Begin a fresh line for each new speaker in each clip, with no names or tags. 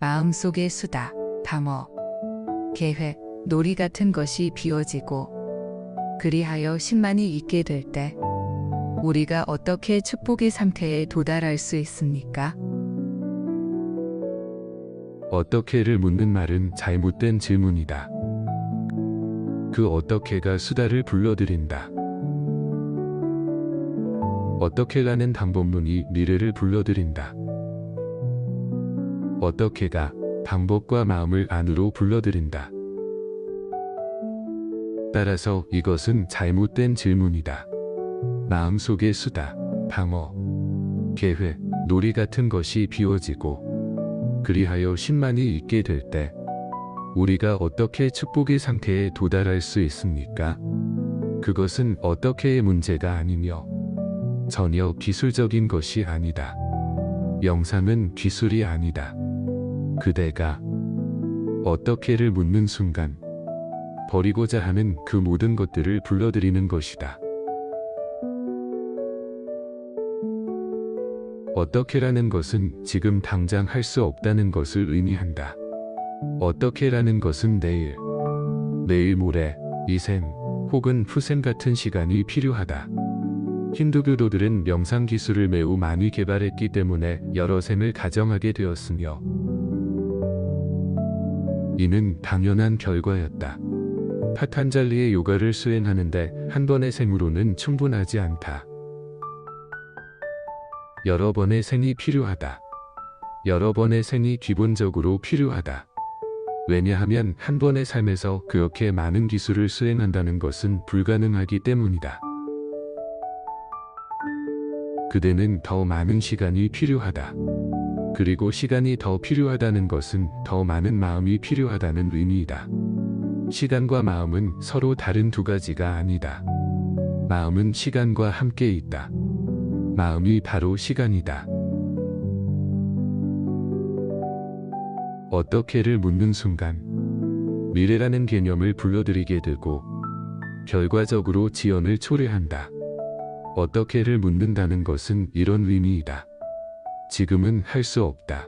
마음속의 수다, 방어, 계획, 놀이 같은 것이 비워지고 그리하여 신만이 있게 될 때 우리가 어떻게 축복의 상태에 도달할 수 있습니까?
어떻게를 묻는 말은 잘못된 질문이다. 그 어떻게가 수다를 불러들인다. 어떻게라는 방법론이 미래를 불러들인다. 어떻게가 방법과 마음을 안으로 불러들인다. 따라서 이것은 잘못된 질문이다. 마음속의 수다, 방어, 계획, 놀이 같은 것이 비워지고 그리하여 신만이 있게 될 때 우리가 어떻게 축복의 상태에 도달할 수 있습니까? 그것은 어떻게의 문제가 아니며 전혀 기술적인 것이 아니다. 명상은 기술이 아니다. 그대가 어떻게를 묻는 순간 버리고자 하는 그 모든 것들을 불러들이는 것이다. 어떻게라는 것은 지금 당장 할 수 없다는 것을 의미한다. 어떻게라는 것은 내일, 내일 모레, 이셈 혹은 후셈 같은 시간이 필요하다. 힌두교도들은 명상 기술을 매우 많이 개발했기 때문에 여러 셈을 가정하게 되었으며 이는 당연한 결과였다. 파탄잘리의 요가를 수행하는데 한 번의 셈으로는 충분하지 않다. 여러 번의 셈이 필요하다. 여러 번의 셈이 기본적으로 필요하다. 왜냐하면 한 번의 삶에서 그렇게 많은 기술을 수행한다는 것은 불가능하기 때문이다. 그대는 더 많은 시간이 필요하다. 그리고 시간이 더 필요하다는 것은 더 많은 마음이 필요하다는 의미이다. 시간과 마음은 서로 다른 두 가지가 아니다. 마음은 시간과 함께 있다. 마음이 바로 시간이다. 어떻게를 묻는 순간 미래라는 개념을 불러들이게 되고 결과적으로 지연을 초래한다. 어떻게를 묻는다는 것은 이런 의미이다. 지금은 할 수 없다.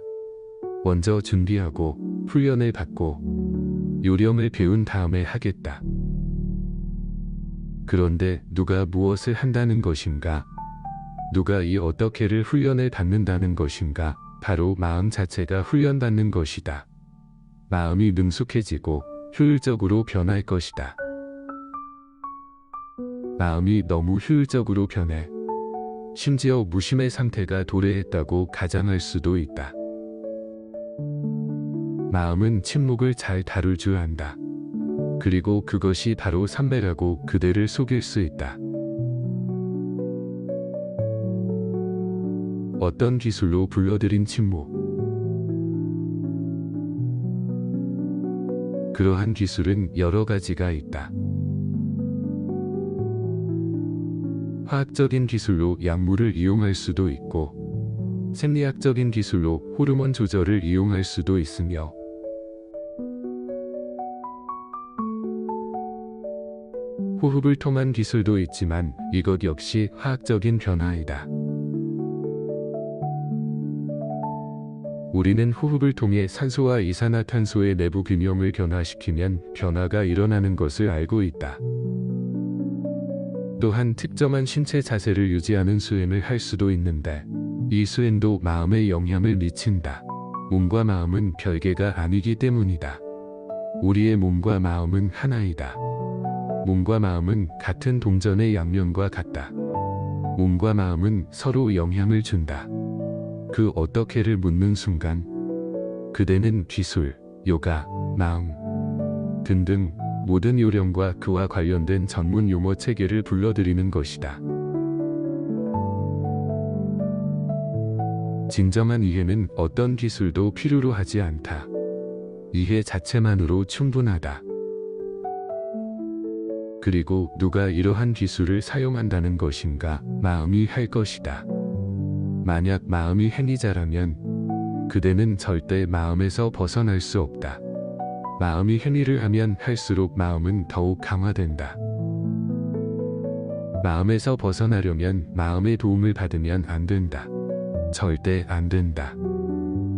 먼저 준비하고 훈련을 받고 요령을 배운 다음에 하겠다. 그런데 누가 무엇을 한다는 것인가? 누가 이 어떻게를 훈련을 받는다는 것인가? 바로 마음 자체가 훈련받는 것이다. 마음이 능숙해지고 효율적으로 변할 것이다. 마음이 너무 효율적으로 변해 심지어 무심의 상태가 도래했다고 가정할 수도 있다. 마음은 침묵을 잘 다룰 줄 안다. 그리고 그것이 바로 삼배라고 그대를 속일 수 있다. 어떤 기술로 불러들인 침묵. 그러한 기술은 여러 가지가 있다. 화학적인 기술로 약물을 이용할 수도 있고 생리학적인 기술로 호르몬 조절을 이용할 수도 있으며 호흡을 통한 기술도 있지만 이것 역시 화학적인 변화이다. 우리는 호흡을 통해 산소와 이산화탄소의 내부 균형을 변화시키면 변화가 일어나는 것을 알고 있다. 또한 특정한 신체 자세를 유지하는 수행을 할 수도 있는데 이 수행도 마음에 영향을 미친다. 몸과 마음은 별개가 아니기 때문이다. 우리의 몸과 마음은 하나이다. 몸과 마음은 같은 동전의 양면과 같다. 몸과 마음은 서로 영향을 준다. 그 어떻게를 묻는 순간 그대는 기술, 요가, 마음 등등 모든 요령과 그와 관련된 전문 용어 체계를 불러들이는 것이다. 진정한 이해는 어떤 기술도 필요로 하지 않다. 이해 자체만으로 충분하다. 그리고 누가 이러한 기술을 사용한다는 것인가? 마음이 할 것이다. 만약 마음이 행위자라면 그대는 절대 마음에서 벗어날 수 없다. 마음이 행위를 하면 할수록 마음은 더욱 강화된다. 마음에서 벗어나려면 마음의 도움을 받으면 안 된다. 절대 안 된다.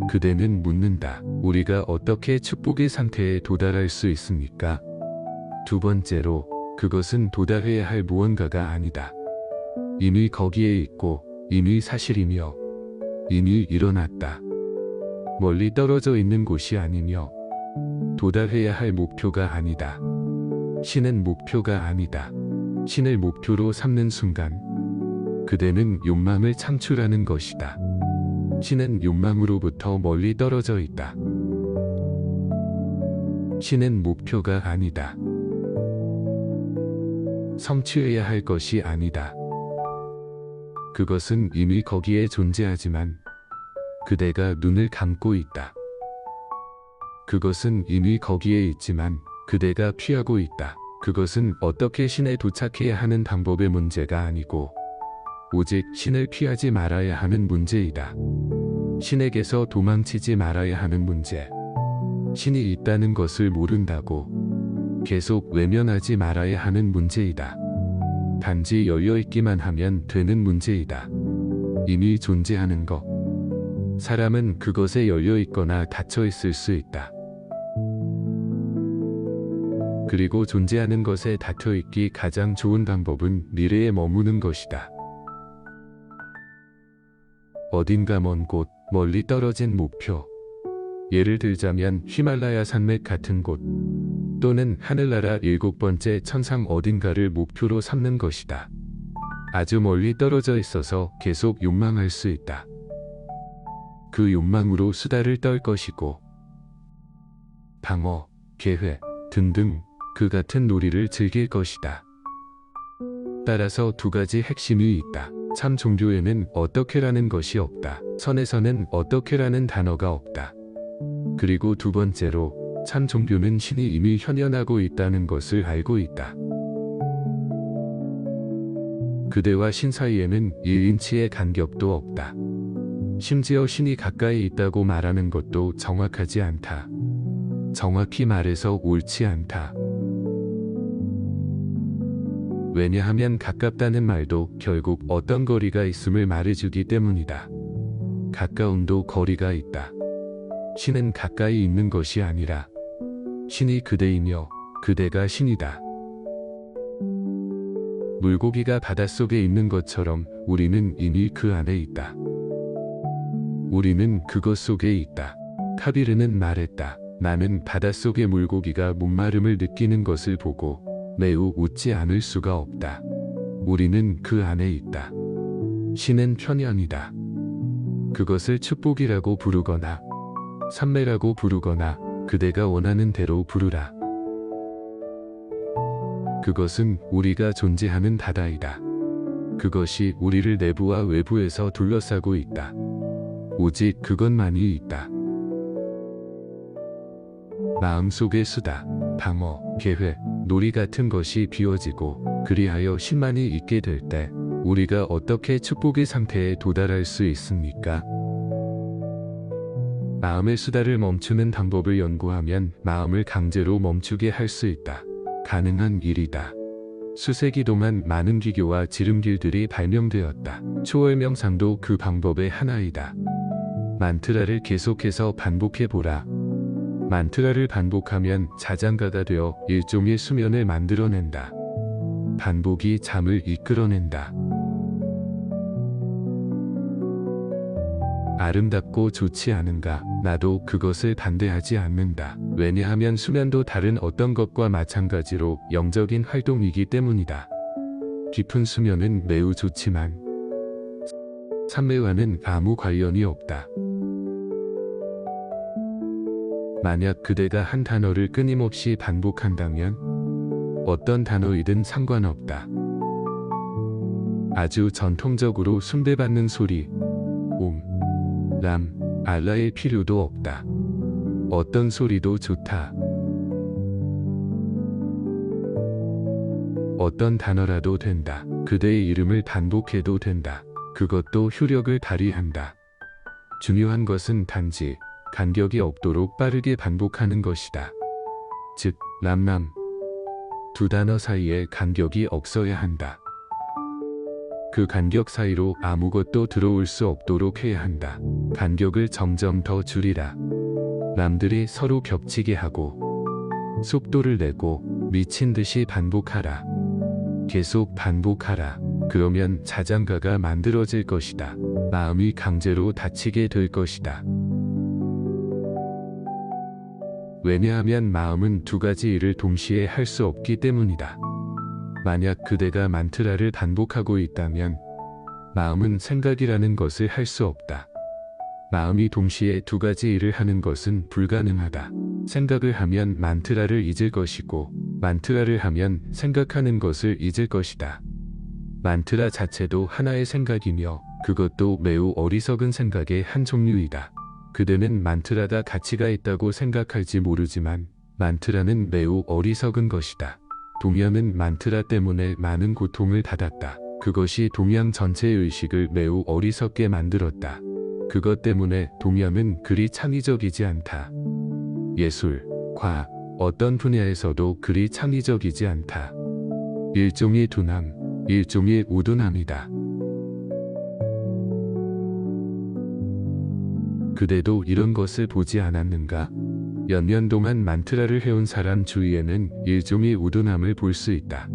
그대는 묻는다. 우리가 어떻게 축복의 상태에 도달할 수 있습니까? 두 번째로, 그것은 도달해야 할 무언가가 아니다. 이미 거기에 있고, 이미 사실이며, 이미 일어났다. 멀리 떨어져 있는 곳이 아니며, 도달해야 할 목표가 아니다. 신은 목표가 아니다. 신을 목표로 삼는 순간, 그대는 욕망을 창출하는 것이다. 신은 욕망으로부터 멀리 떨어져 있다. 신은 목표가 아니다. 성취해야 할 것이 아니다. 그것은 이미 거기에 존재하지만 그대가 눈을 감고 있다. 그것은 이미 거기에 있지만 그대가 피하고 있다. 그것은 어떻게 신에 도착해야 하는 방법의 문제가 아니고 오직 신을 피하지 말아야 하는 문제이다. 신에게서 도망치지 말아야 하는 문제. 신이 있다는 것을 모른다고 계속 외면하지 말아야 하는 문제이다. 단지 열려있기만 하면 되는 문제이다. 이미 존재하는 것. 사람은 그것에 열려있거나 닫혀있을 수 있다. 그리고 존재하는 것에 닫혀있기 가장 좋은 방법은 미래에 머무는 것이다. 어딘가 먼 곳, 멀리 떨어진 목표. 예를 들자면 히말라야 산맥 같은 곳, 또는 하늘나라 7번째 천상 어딘가를 목표로 삼는 것이다. 아주 멀리 떨어져 있어서 계속 욕망할 수 있다. 그 욕망으로 수다를 떨 것이고, 방어, 계획 등등 그 같은 놀이를 즐길 것이다. 따라서 두 가지 핵심이 있다. 참 종교에는 어떻게라는 것이 없다. 선에서는 어떻게라는 단어가 없다. 그리고 두 번째로, 참 종교는 신이 이미 현현하고 있다는 것을 알고 있다. 그대와 신 사이에는 1인치의 간격도 없다. 심지어 신이 가까이 있다고 말하는 것도 정확하지 않다. 정확히 말해서 옳지 않다. 왜냐하면 가깝다는 말도 결국 어떤 거리가 있음을 말해주기 때문이다. 가까움도 거리가 있다. 신은 가까이 있는 것이 아니라 신이 그대이며 그대가 신이다. 물고기가 바닷속에 있는 것처럼 우리는 이미 그 안에 있다. 우리는 그것 속에 있다. 카비르는 말했다. 나는 바닷속의 물고기가 목마름을 느끼는 것을 보고 매우 웃지 않을 수가 없다. 우리는 그 안에 있다. 신은 편연이다. 그것을 축복이라고 부르거나 삼매라고 부르거나 그대가 원하는 대로 부르라. 그것은 우리가 존재하는 바다이다. 그것이 우리를 내부와 외부에서 둘러싸고 있다. 오직 그것만이 있다. 마음속의 수다, 방어, 계획, 놀이 같은 것이 비워지고 그리하여 신만이 있게 될 때 우리가 어떻게 축복의 상태에 도달할 수 있습니까? 마음의 수다를 멈추는 방법을 연구하면 마음을 강제로 멈추게 할 수 있다. 가능한 일이다. 수세기 동안 많은 기교와 지름길들이 발명되었다. 초월 명상도 그 방법의 하나이다. 만트라를 계속해서 반복해보라. 만트라를 반복하면 자장가가 되어 일종의 수면을 만들어낸다. 반복이 잠을 이끌어낸다. 아름답고 좋지 않은가? 나도 그것을 반대하지 않는다. 왜냐하면 수면도 다른 어떤 것과 마찬가지로 영적인 활동이기 때문이다. 깊은 수면은 매우 좋지만 삼매와는 아무 관련이 없다. 만약 그대가 한 단어를 끊임없이 반복한다면 어떤 단어이든 상관없다. 아주 전통적으로 숭배받는 소리, 옴, 람, 알라의 필요도 없다. 어떤 소리도 좋다. 어떤 단어라도 된다. 그대의 이름을 반복해도 된다. 그것도 효력을 발휘한다. 중요한 것은 단지 간격이 없도록 빠르게 반복하는 것이다. 즉, 람람 두 단어 사이에 간격이 없어야 한다. 그 간격 사이로 아무것도 들어올 수 없도록 해야 한다. 간격을 점점 더 줄이라. 남들이 서로 겹치게 하고 속도를 내고 미친 듯이 반복하라. 계속 반복하라. 그러면 자장가가 만들어질 것이다. 마음이 강제로 닫히게 될 것이다. 왜냐하면 마음은 두 가지 일을 동시에 할 수 없기 때문이다. 만약 그대가 만트라를 반복하고 있다면 마음은 생각이라는 것을 할 수 없다. 마음이 동시에 두 가지 일을 하는 것은 불가능하다. 생각을 하면 만트라를 잊을 것이고 만트라를 하면 생각하는 것을 잊을 것이다. 만트라 자체도 하나의 생각이며 그것도 매우 어리석은 생각의 한 종류이다. 그대는 만트라가 가치가 있다고 생각할지 모르지만 만트라는 매우 어리석은 것이다. 동양은 만트라 때문에 많은 고통을 받았다. 그것이 동양 전체의 의식을 매우 어리석게 만들었다. 그것 때문에 동양은 그리 창의적이지 않다. 예술, 과학, 어떤 분야에서도 그리 창의적이지 않다. 일종의 둔함, 일종의 우둔함이다. 그대도 이런 것을 보지 않았는가? 연년 동안 만트라를 해온 사람 주위에는 일종의 우둔함을 볼 수 있다.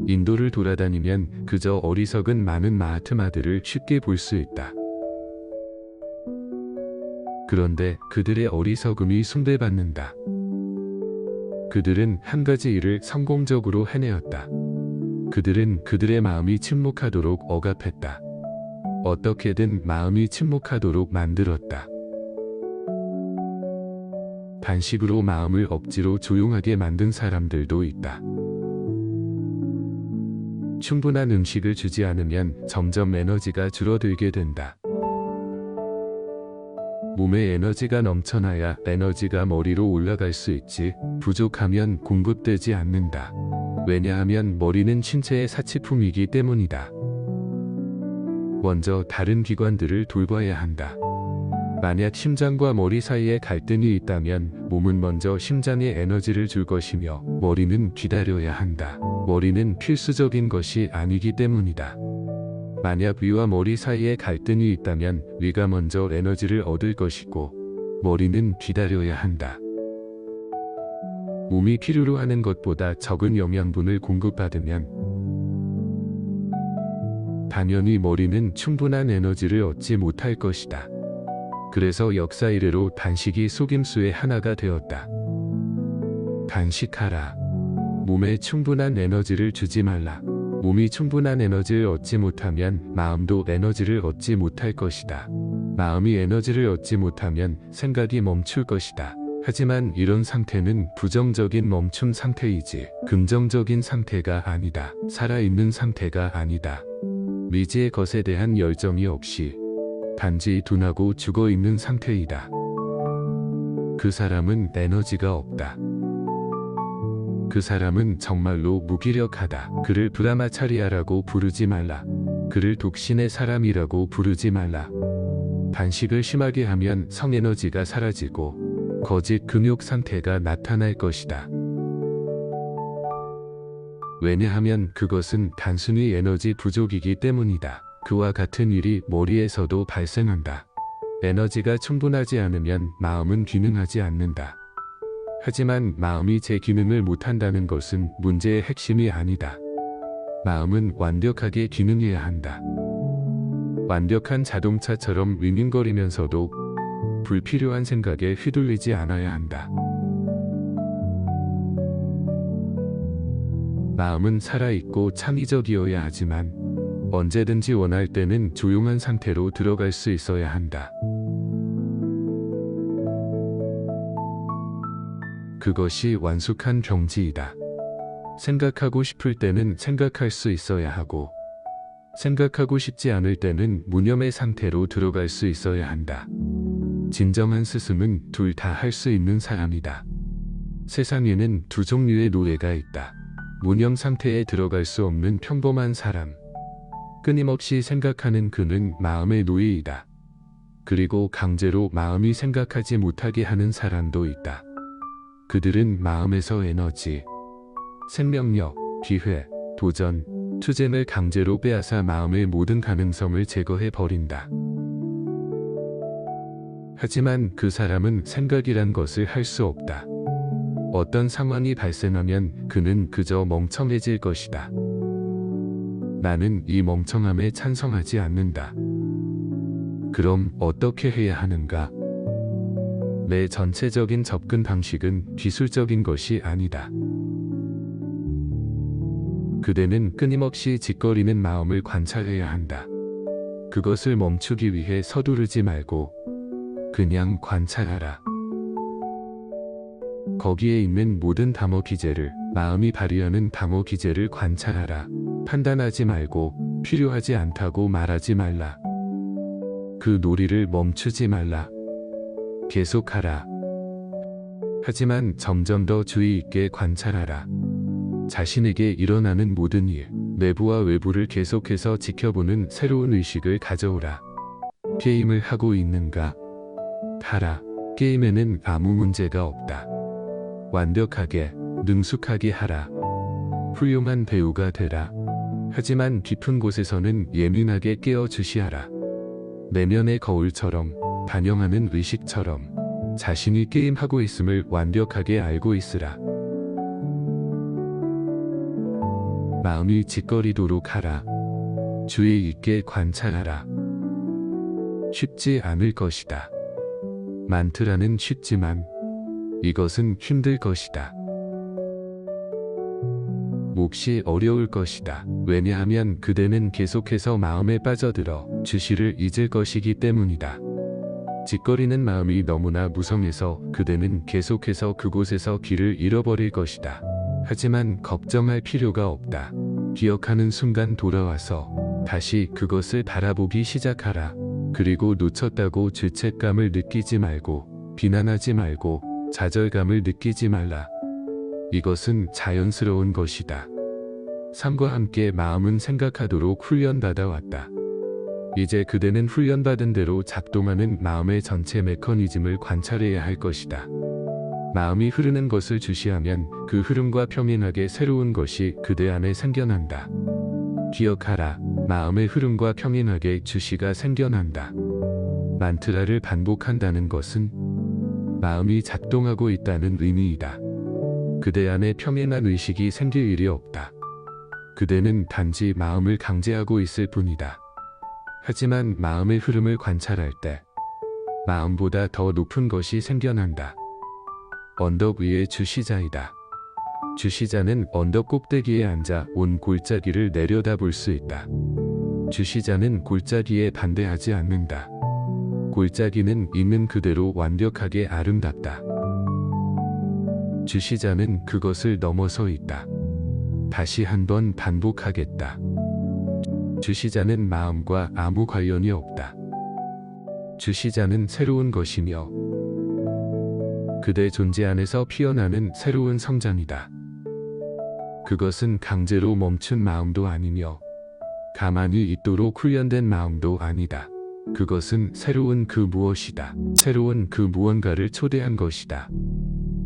인도를 돌아다니면 그저 어리석은 많은 마하트마들을 쉽게 볼 수 있다. 그런데 그들의 어리석음이 숭배받는다. 그들은 한 가지 일을 성공적으로 해내었다. 그들은 그들의 마음이 침묵하도록 억압했다. 어떻게든 마음이 침묵하도록 만들었다. 단식으로 마음을 억지로 조용하게 만든 사람들도 있다. 충분한 음식을 주지 않으면 점점 에너지가 줄어들게 된다. 몸에 에너지가 넘쳐나야 에너지가 머리로 올라갈 수 있지, 부족하면 공급되지 않는다. 왜냐하면 머리는 신체의 사치품이기 때문이다. 먼저 다른 기관들을 돌봐야 한다. 만약 심장과 머리 사이에 갈등이 있다면 몸은 먼저 심장에 에너지를 줄 것이며 머리는 기다려야 한다. 머리는 필수적인 것이 아니기 때문이다. 만약 위와 머리 사이에 갈등이 있다면 위가 먼저 에너지를 얻을 것이고 머리는 기다려야 한다. 몸이 필요로 하는 것보다 적은 영양분을 공급받으면 당연히 머리는 충분한 에너지를 얻지 못할 것이다. 그래서 역사 이래로 단식이 속임수의 하나가 되었다. 단식하라. 몸에 충분한 에너지를 주지 말라. 몸이 충분한 에너지를 얻지 못하면 마음도 에너지를 얻지 못할 것이다. 마음이 에너지를 얻지 못하면 생각이 멈출 것이다. 하지만 이런 상태는 부정적인 멈춤 상태이지 긍정적인 상태가 아니다. 살아있는 상태가 아니다. 미지의 것에 대한 열정이 없이 단지 둔하고 죽어있는 상태이다. 그 사람은 에너지가 없다. 그 사람은 정말로 무기력하다. 그를 브라마차리아라고 부르지 말라. 그를 독신의 사람이라고 부르지 말라. 단식을 심하게 하면 성에너지가 사라지고 거짓 근육 상태가 나타날 것이다. 왜냐하면 그것은 단순히 에너지 부족이기 때문이다. 그와 같은 일이 머리에서도 발생한다. 에너지가 충분하지 않으면 마음은 기능하지 않는다. 하지만 마음이 제 기능을 못한다는 것은 문제의 핵심이 아니다. 마음은 완벽하게 기능해야 한다. 완벽한 자동차처럼 윙윙거리면서도 불필요한 생각에 휘둘리지 않아야 한다. 마음은 살아있고 창의적이어야 하지만 언제든지 원할 때는 조용한 상태로 들어갈 수 있어야 한다. 그것이 완숙한 경지이다. 생각하고 싶을 때는 생각할 수 있어야 하고 생각하고 싶지 않을 때는 무념의 상태로 들어갈 수 있어야 한다. 진정한 스승은 둘 다 할 수 있는 사람이다. 세상에는 두 종류의 노예가 있다. 무념 상태에 들어갈 수 없는 평범한 사람. 끊임없이 생각하는 그는 마음의 노예이다. 그리고 강제로 마음이 생각하지 못하게 하는 사람도 있다. 그들은 마음에서 에너지, 생명력, 기회, 도전, 투쟁을 강제로 빼앗아 마음의 모든 가능성을 제거해 버린다. 하지만 그 사람은 생각이란 것을 할 수 없다. 어떤 상황이 발생하면 그는 그저 멍청해질 것이다. 나는 이 멍청함에 찬성하지 않는다. 그럼 어떻게 해야 하는가? 내 전체적인 접근 방식은 기술적인 것이 아니다. 그대는 끊임없이 짓거리는 마음을 관찰해야 한다. 그것을 멈추기 위해 서두르지 말고 그냥 관찰하라. 거기에 있는 모든 담어 기제를, 마음이 발휘하는 담어 기제를 관찰하라. 판단하지 말고 필요하지 않다고 말하지 말라. 그 놀이를 멈추지 말라. 계속하라. 하지만 점점 더 주의 있게 관찰하라. 자신에게 일어나는 모든 일, 내부와 외부를 계속해서 지켜보는 새로운 의식을 가져오라. 게임을 하고 있는가? 하라. 게임에는 아무 문제가 없다. 완벽하게, 능숙하게 하라. 훌륭한 배우가 되라. 하지만 깊은 곳에서는 예민하게 깨어 주시하라. 내면의 거울처럼, 반영하는 의식처럼 자신이 게임하고 있음을 완벽하게 알고 있으라. 마음이 짓거리도록 하라. 주의 있게 관찰하라. 쉽지 않을 것이다. 만트라는 쉽지만 이것은 힘들 것이다. 몹시 어려울 것이다. 왜냐하면 그대는 계속해서 마음에 빠져들어 주시를 잊을 것이기 때문이다. 짓거리는 마음이 너무나 무성해서 그대는 계속해서 그곳에서 길을 잃어버릴 것이다. 하지만 걱정할 필요가 없다. 기억하는 순간 돌아와서 다시 그것을 바라보기 시작하라. 그리고 놓쳤다고 죄책감을 느끼지 말고, 비난하지 말고, 좌절감을 느끼지 말라. 이것은 자연스러운 것이다. 삶과 함께 마음은 생각하도록 훈련받아 왔다. 이제 그대는 훈련받은 대로 작동하는 마음의 전체 메커니즘을 관찰해야 할 것이다. 마음이 흐르는 것을 주시하면 그 흐름과 평행하게 새로운 것이 그대 안에 생겨난다. 기억하라. 마음의 흐름과 평행하게 주시가 생겨난다. 만트라를 반복한다는 것은 마음이 작동하고 있다는 의미이다. 그대 안에 평행한 의식이 생길 일이 없다. 그대는 단지 마음을 강제하고 있을 뿐이다. 하지만 마음의 흐름을 관찰할 때 마음보다 더 높은 것이 생겨난다. 언덕 위의 주시자이다. 주시자는 언덕 꼭대기에 앉아 온 골짜기를 내려다볼 수 있다. 주시자는 골짜기에 반대하지 않는다. 골짜기는 있는 그대로 완벽하게 아름답다. 주시자는 그것을 넘어서 있다. 다시 한번 반복하겠다. 주시자는 마음과 아무 관련이 없다. 주시자는 새로운 것이며 그대 존재 안에서 피어나는 새로운 성장이다. 그것은 강제로 멈춘 마음도 아니며 가만히 있도록 훈련된 마음도 아니다. 그것은 새로운 그 무엇이다. 새로운 그 무언가를 초대한 것이다.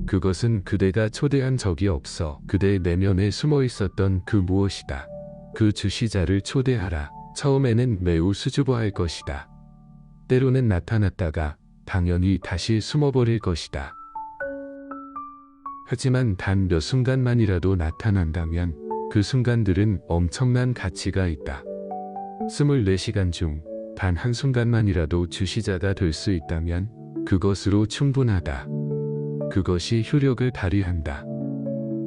그것은 그대가 초대한 적이 없어 그대 내면에 숨어 있었던 그 무엇이다. 그 주시자를 초대하라. 처음에는 매우 수줍어할 것이다. 때로는 나타났다가 당연히 다시 숨어버릴 것이다. 하지만 단 몇 순간만이라도 나타난다면 그 순간들은 엄청난 가치가 있다. 24시간 중 단 한순간만이라도 주시자가 될 수 있다면 그것으로 충분하다. 그것이 효력을 발휘한다.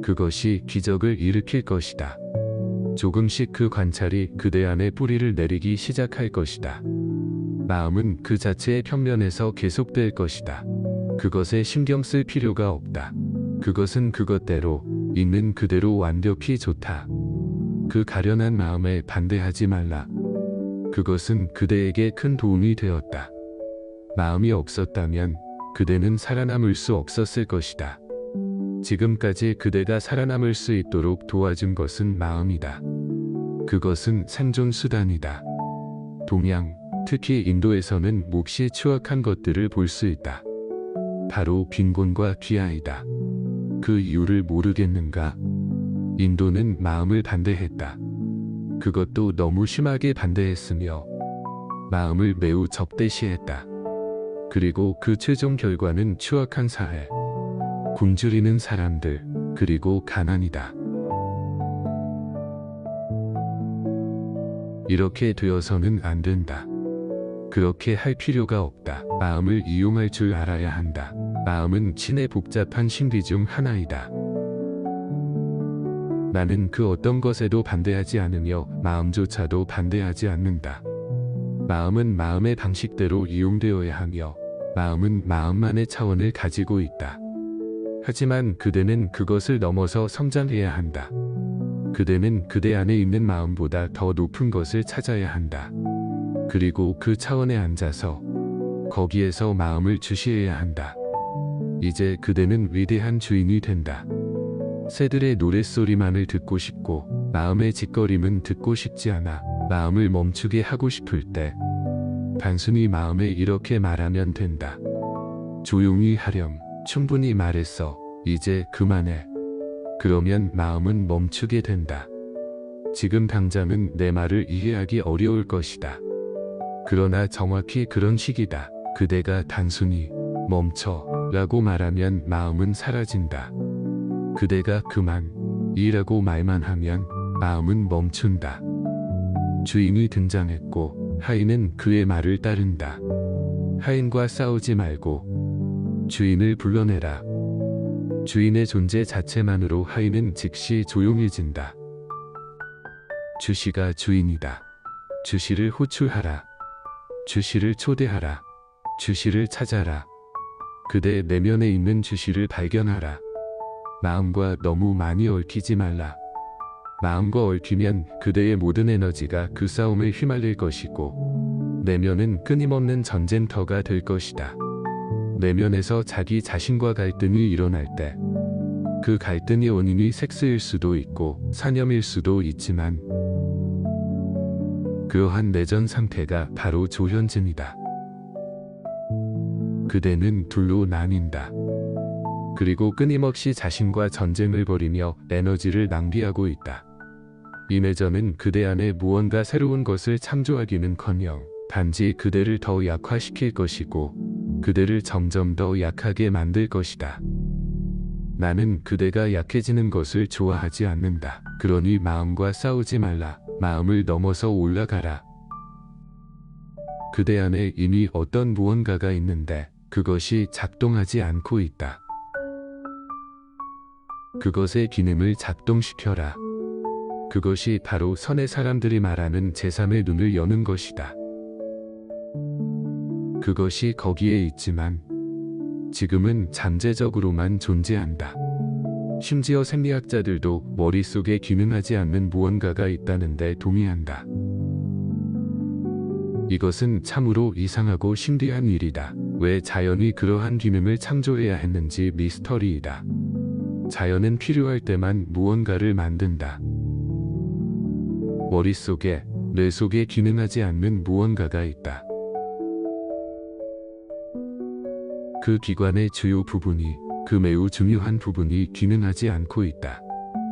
그것이 기적을 일으킬 것이다. 조금씩 그 관찰이 그대 안에 뿌리를 내리기 시작할 것이다. 마음은 그 자체의 평면에서 계속될 것이다. 그것에 신경 쓸 필요가 없다. 그것은 그것대로 있는 그대로 완벽히 좋다. 그 가련한 마음에 반대하지 말라. 그것은 그대에게 큰 도움이 되었다. 마음이 없었다면 그대는 살아남을 수 없었을 것이다. 지금까지 그대가 살아남을 수 있도록 도와준 것은 마음이다. 그것은 생존 수단이다. 동양, 특히 인도에서는 몹시 추악한 것들을 볼 수 있다. 바로 빈곤과 귀하이다. 그 이유를 모르겠는가? 인도는 마음을 반대했다. 그것도 너무 심하게 반대했으며 마음을 매우 접대시했다. 그리고 그 최종 결과는 추악한 사회, 굶주리는 사람들, 그리고 가난이다. 이렇게 되어서는 안 된다. 그렇게 할 필요가 없다. 마음을 이용할 줄 알아야 한다. 마음은 신의 복잡한 신비 중 하나이다. 나는 그 어떤 것에도 반대하지 않으며 마음조차도 반대하지 않는다. 마음은 마음의 방식대로 이용되어야 하며 마음은 마음만의 차원을 가지고 있다. 하지만 그대는 그것을 넘어서 성장해야 한다. 그대는 그대 안에 있는 마음보다 더 높은 것을 찾아야 한다. 그리고 그 차원에 앉아서 거기에서 마음을 주시해야 한다. 이제 그대는 위대한 주인이 된다. 새들의 노랫소리만을 듣고 싶고 마음의 짓거림은 듣고 싶지 않아. 마음을 멈추게 하고 싶을 때 단순히 마음에 이렇게 말하면 된다. 조용히 하렴. 충분히 말했어. 이제 그만해. 그러면 마음은 멈추게 된다. 지금 당장은 내 말을 이해하기 어려울 것이다. 그러나 정확히 그런 시기다. 그대가 단순히 멈춰 라고 말하면 마음은 사라진다. 그대가 그만 이라고 말만 하면 마음은 멈춘다. 주인이 등장했고 하인은 그의 말을 따른다. 하인과 싸우지 말고 주인을 불러내라. 주인의 존재 자체만으로 하인은 즉시 조용해진다. 주시가 주인이다. 주시를 호출하라. 주시를 초대하라. 주시를 찾아라. 그대 내면에 있는 주시를 발견하라. 마음과 너무 많이 얽히지 말라. 마음과 얽히면 그대의 모든 에너지가 그 싸움에 휘말릴 것이고 내면은 끊임없는 전쟁터가 될 것이다. 내면에서 자기 자신과 갈등이 일어날 때 그 갈등의 원인이 섹스일 수도 있고 사념일 수도 있지만 그러한 내전 상태가 바로 조현증이다. 그대는 둘로 나뉜다. 그리고 끊임없이 자신과 전쟁을 벌이며 에너지를 낭비하고 있다. 이 내전은 그대 안에 무언가 새로운 것을 창조하기는커녕 단지 그대를 더 약화시킬 것이고 그대를 점점 더 약하게 만들 것이다. 나는 그대가 약해지는 것을 좋아하지 않는다. 그러니 마음과 싸우지 말라. 마음을 넘어서 올라가라. 그대 안에 이미 어떤 무언가가 있는데 그것이 작동하지 않고 있다. 그것의 기능을 작동시켜라. 그것이 바로 선의 사람들이 말하는 제3의 눈을 여는 것이다. 그것이 거기에 있지만 지금은 잠재적으로만 존재한다. 심지어 생리학자들도 머릿속에 기능하지 않는 무언가가 있다는데 동의한다. 이것은 참으로 이상하고 신비한 일이다. 왜 자연이 그러한 기능을 창조해야 했는지 미스터리이다. 자연은 필요할 때만 무언가를 만든다. 머릿속에, 뇌 속에 기능하지 않는 무언가가 있다. 그 기관의 주요 부분이, 그 매우 중요한 부분이 기능하지 않고 있다.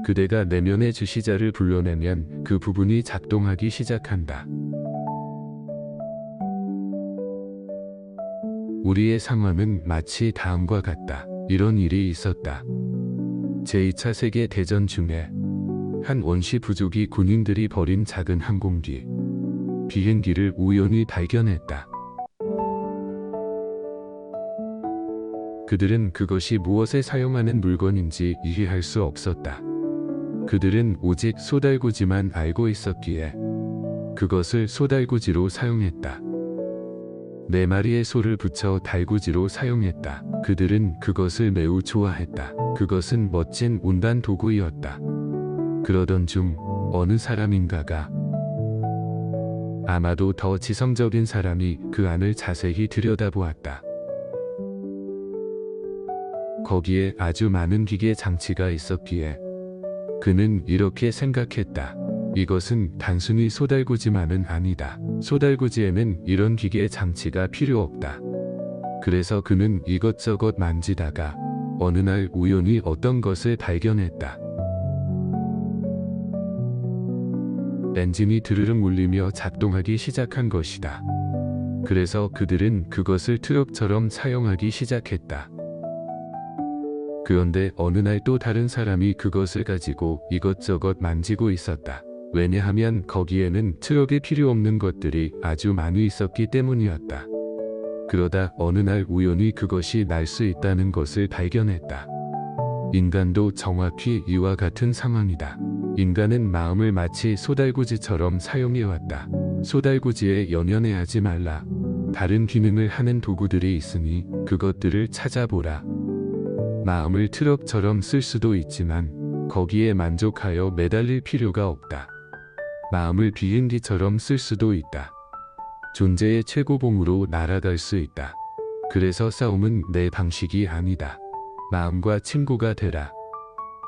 그대가 내면의 주시자를 불러내면 그 부분이 작동하기 시작한다. 우리의 상황은 마치 다음과 같다. 이런 일이 있었다. 제2차 세계 대전 중에 한 원시 부족이 군인들이 버린 작은 항공기, 비행기를 우연히 발견했다. 그들은 그것이 무엇에 사용하는 물건인지 이해할 수 없었다. 그들은 오직 소달구지만 알고 있었기에 그것을 소달구지로 사용했다. 4마리의 소를 붙여 달구지로 사용했다. 그들은 그것을 매우 좋아했다. 그것은 멋진 운반 도구이었다. 그러던 중 어느 사람인가가, 아마도 더 지성적인 사람이 그 안을 자세히 들여다보았다. 거기에 아주 많은 기계 장치가 있었기에 그는 이렇게 생각했다. 이것은 단순히 소달구지만은 아니다. 소달구지에는 이런 기계 장치가 필요 없다. 그래서 그는 이것저것 만지다가 어느 날 우연히 어떤 것을 발견했다. 엔진이 드르륵 울리며 작동하기 시작한 것이다. 그래서 그들은 그것을 트럭처럼 사용하기 시작했다. 그런데 어느 날 또 다른 사람이 그것을 가지고 이것저것 만지고 있었다. 왜냐하면 거기에는 트럭에 필요 없는 것들이 아주 많이 있었기 때문이었다. 그러다 어느 날 우연히 그것이 날 수 있다는 것을 발견했다. 인간도 정확히 이와 같은 상황이다. 인간은 마음을 마치 소달구지처럼 사용해왔다. 소달구지에 연연해하지 말라. 다른 기능을 하는 도구들이 있으니 그것들을 찾아보라. 마음을 트럭처럼 쓸 수도 있지만 거기에 만족하여 매달릴 필요가 없다. 마음을 비행기처럼 쓸 수도 있다. 존재의 최고봉으로 날아갈 수 있다. 그래서 싸움은 내 방식이 아니다. 마음과 친구가 되라.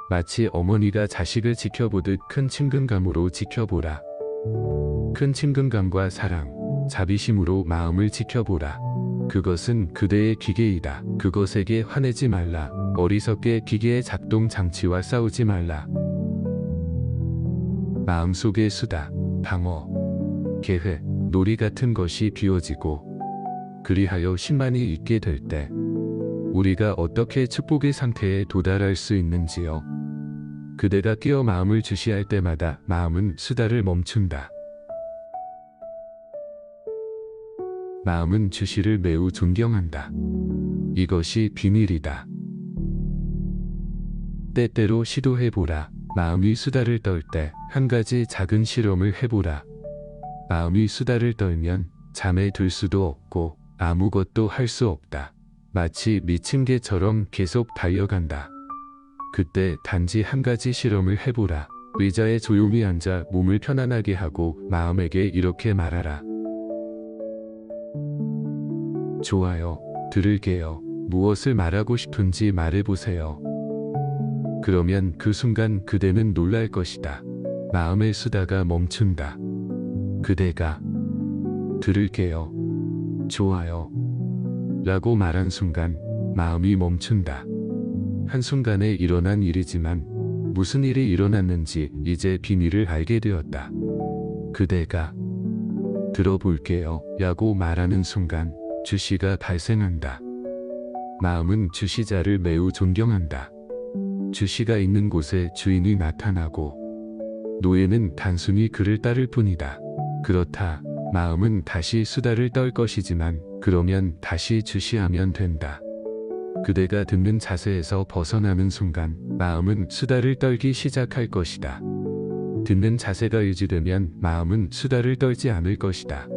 마치 어머니가 자식을 지켜보듯 큰 친근감으로 지켜보라. 큰 친근감과 사랑, 자비심으로 마음을 지켜보라. 그것은 그대의 기계이다. 그것에게 화내지 말라. 어리석게 기계의 작동 장치와 싸우지 말라. 마음속의 수다, 방어, 계획, 놀이 같은 것이 비워지고 그리하여 신만이 있게 될 때 우리가 어떻게 축복의 상태에 도달할 수 있는지요. 그대가 깨어 마음을 주시할 때마다 마음은 수다를 멈춘다. 마음은 주시를 매우 존경한다. 이것이 비밀이다. 때때로 시도해보라. 마음이 수다를 떨 때 한 가지 작은 실험을 해보라. 마음이 수다를 떨면 잠에 들 수도 없고 아무것도 할 수 없다. 마치 미친 개처럼 계속 달려간다. 그때 단지 한 가지 실험을 해보라. 의자에 조용히 앉아 몸을 편안하게 하고 마음에게 이렇게 말하라. 좋아요. 들을게요. 무엇을 말하고 싶은지 말해보세요. 그러면 그 순간 그대는 놀랄 것이다. 마음의 수다가 멈춘다. 그대가 들을게요. 좋아요. 라고 말한 순간 마음이 멈춘다. 한순간에 일어난 일이지만 무슨 일이 일어났는지 이제 비밀을 알게 되었다. 그대가 들어볼게요. 라고 말하는 순간 주시가 발생한다. 마음은 주시자를 매우 존경한다. 주시가 있는 곳에 주인이 나타나고 노예는 단순히 그를 따를 뿐이다. 그렇다. 마음은 다시 수다를 떨 것이지만 그러면 다시 주시하면 된다. 그대가 듣는 자세에서 벗어나는 순간 마음은 수다를 떨기 시작할 것이다. 듣는 자세가 유지되면 마음은 수다를 떨지 않을 것이다.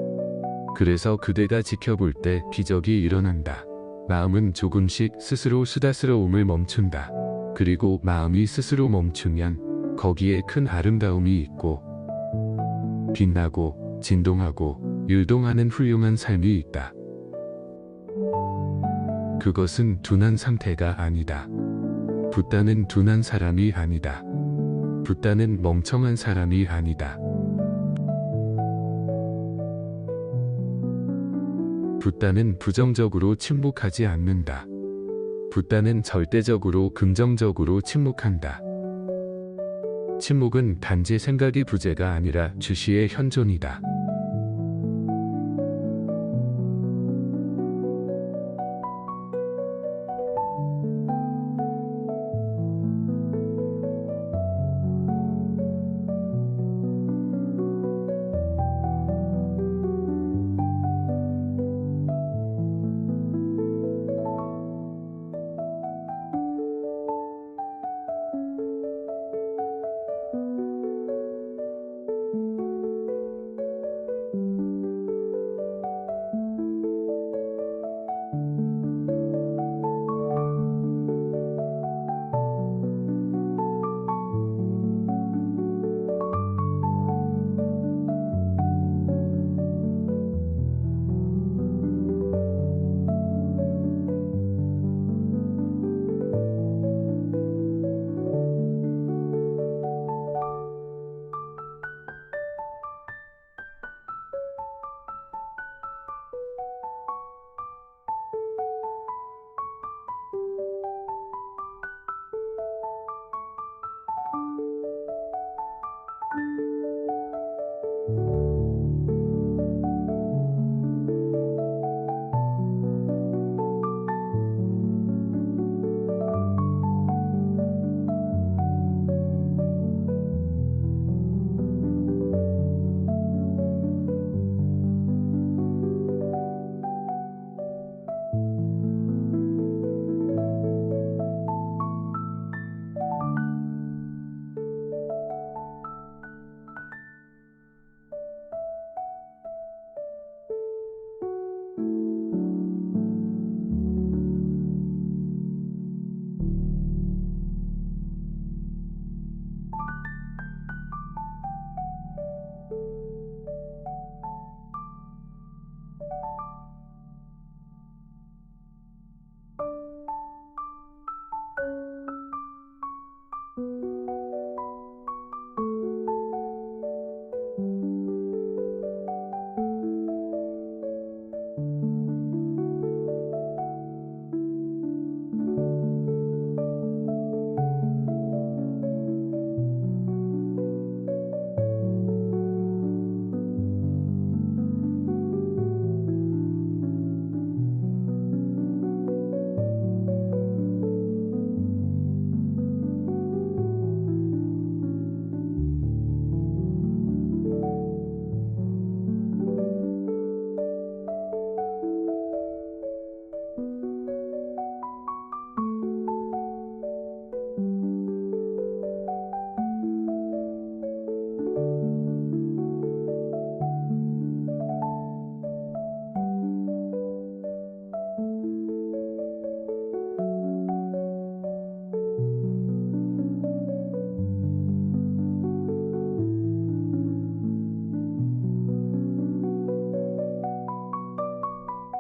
그래서 그대가 지켜볼 때 기적이 일어난다. 마음은 조금씩 스스로 수다스러움을 멈춘다. 그리고 마음이 스스로 멈추면 거기에 큰 아름다움이 있고 빛나고 진동하고 율동하는 훌륭한 삶이 있다. 그것은 둔한 상태가 아니다. 붓다는 둔한 사람이 아니다. 붓다는 멍청한 사람이 아니다. 붓다는 부정적으로 침묵하지 않는다. 붓다는 절대적으로 긍정적으로 침묵한다. 침묵은 단지 생각의 부재가 아니라 주시의 현존이다.